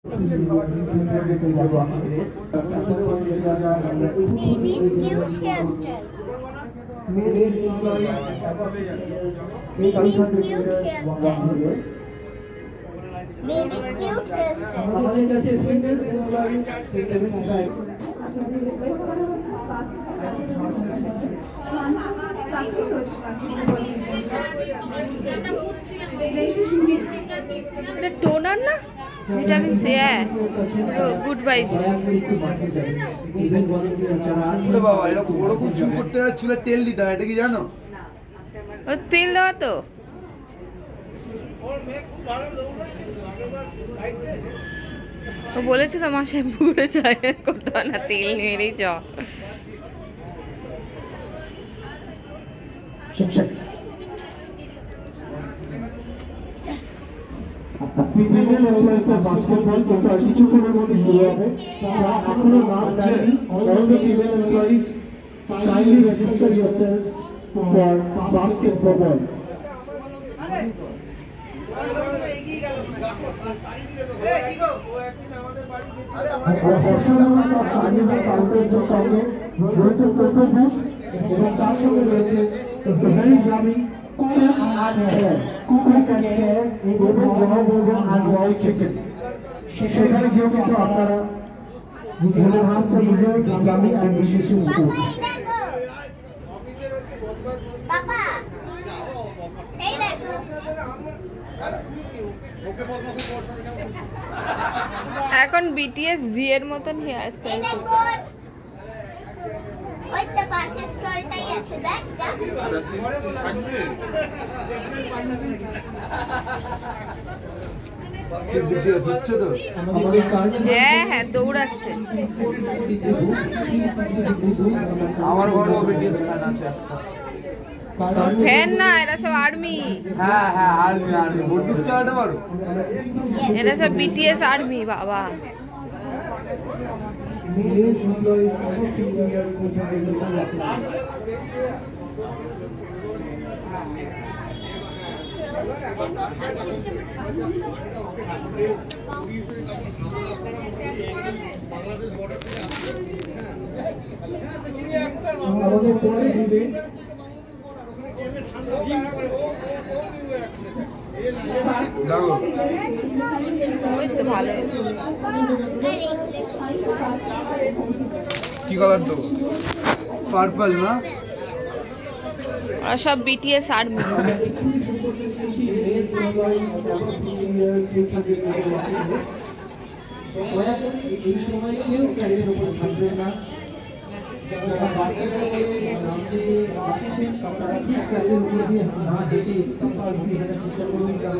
Baby's cute hairstyle. Baby's cute hairstyle. Baby's cute hairstyle. এটা toner না vitamin C good vibes বাবা এটা বড় কিছু করতে যাচ্ছিল তেল দিতে হয় এটা কি জানো ও তেল দেওয়া তো ও বলেছিল মা শ্যাম্পু করে চায় করতে না তেল নিয়ে চ ফিমেল এমপ্লয়িজের বাস্কেটবল টোটাল কিছুক্ষণের মধ্যে শুরু হবে যারা এখনো নাম দেয়নি all the female employees kindly register yourselves for basketball. এবং তার সঙ্গে রয়েছে very yummy cook and hair এবং and raw chicken. সেখানে গিয়েও কিন্তু আপনারা yummy and delicious food. এখন বিটিএস ভি এর মতন হেয়ার স্টাইল ওই তো পাশে স্টলটাই আছে দেখ যা হ্যাঁ হ্যাঁ দৌড়াচ্ছে আমার ঘরেও বিটিএস ফ্যান আছে ফ্যান না এরা সব আর্মি হ্যাঁ হ্যাঁ আর্মি বন্দুক চালাতে পারো এরা সব বিটিএস আর্মি বাবা আমাদের পরে দিবে ভালো কি কালার তো পার্পল না আর সব বিটিএস আর্মি এই সময় কেউ ক্যারিয়ার উপর থাকবে না যারা ক্যারিয়ার উপর দিয়ে না হেঁটে চেষ্টা করুন চল